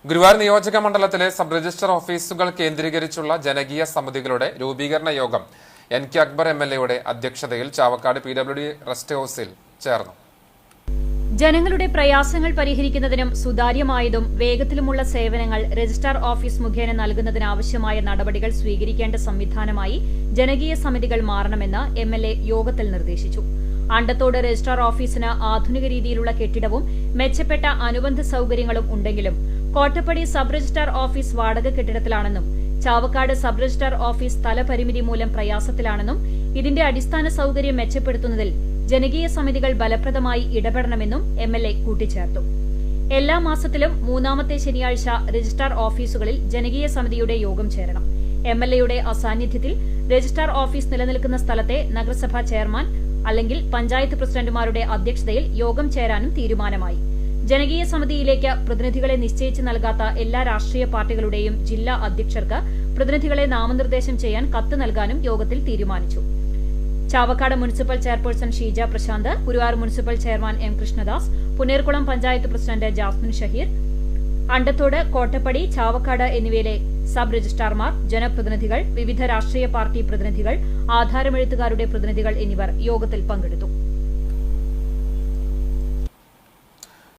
ഗുരുവായൂർ നിയോജക മണ്ഡലത്തിലെ sub register ഓഫീസുകൾ കേന്ദ്രീകരിച്ചുള്ള ജനകീയ സമിതികളുടെ രൂപീകരണ യോഗം NK അക്ബർ MLA അധ്യക്ഷതയിൽ ചാവക്കാട് PWD റെസ്റ്റ് ഹൌസിൽ ചേർന്നു. ജനങ്ങളുടെ പ്രയാസങ്ങൾ പരിഹരിക്കുന്നതിനും സുതാര്യമായതും വേഗത്തിലുമുള്ള സേവനങ്ങൾ രജിസ്ട്രാർ ഓഫീസ് മുഖേന നൽകുന്നതിനാവശ്യമായ നടപടികൾ സ്വീകരിക്കേണ്ട സംവിധാനമായി ജനകീയ സമിതികൾ മാറണമെന്ന് MLA യോഗത്തിൽ നിർദ്ദേശിച്ചു. അണ്ടത്തോട് രജിസ്ട്രാർ ഓഫീസിന് ആധുനിക രീതിയിലുള്ള കെട്ടിടവും മെച്ചപ്പെട്ട അനുബന്ധ സൌകര്യങ്ങളും ഉണ്ടെങ്കിലും കോട്ടപ്പടി സബ് രജിസ്ട്രാർ ഓഫീസ് വാടക കെട്ടിടത്തിലാണെന്നും ചാവക്കാട് സബ് രജിസ്ട്രാർ ഓഫീസ് സ്ഥലപരിമിതി മൂലം പ്രയാസത്തിലാണെന്നും ഇതിന്റെ അടിസ്ഥാന സൌകര്യം മെച്ചപ്പെടുത്തുന്നതിൽ ജനകീയ സമിതികൾ ഫലപ്രദമായി ഇടപെടണമെന്നും MLA കൂട്ടിച്ചേർത്തു. എല്ലാ മാസത്തിലും മൂന്നാമത്തെ ശനിയാഴ്ച രജിസ്ട്രാർ ഓഫീസുകളിൽ ജനകീയ സമിതിയുടെ യോഗം ചേരണം. MLAയുടെ അസാന്നിധ്യത്തിൽ രജിസ്ട്രാർ ഓഫീസ് നിലനിൽക്കുന്ന സ്ഥലത്തെ നഗരസഭാ ചെയർമാൻ അല്ലെങ്കിൽ പഞ്ചായത്ത് പ്രസിഡന്റുമാരുടെ അധ്യക്ഷതയിൽ യോഗം ചേരാനും തീരുമാനമായി. ജനകീയ സമിതിയിലേക്ക് പ്രതിനിധികളെ നിശ്ചയിച്ച് നൽകാത്ത എല്ലാ രാഷ്ട്രീയ പാർട്ടികളുടെയും ജില്ലാ അധ്യക്ഷർക്ക് പ്രതിനിധികളെ നാമനിർദ്ദേശം ചെയ്യാൻ കത്ത് നൽകാനും യോഗത്തിൽ തീരുമാനിച്ചു. Chavakkad municipal chairperson Sheeja Prasanth, Guruvayur municipal chairman M. Krishnadas, Punnayurkulam panchayat president Jasmin Shaheer, Andathode, Kottappadi, Chavakkad എന്നിവയിലെ സബ് രജിസ്ട്രാർമാർ, ജനപ്രതിനിധികൾ, വിവിധ രാഷ്ട്രീയ പാർട്ടി പ്രതിനിധികൾ, ആധാരമെഴുത്തുകാരുടെ പ്രതിനിധികൾ എന്നിവർ യോഗത്തിൽ പങ്കെടുത്തു.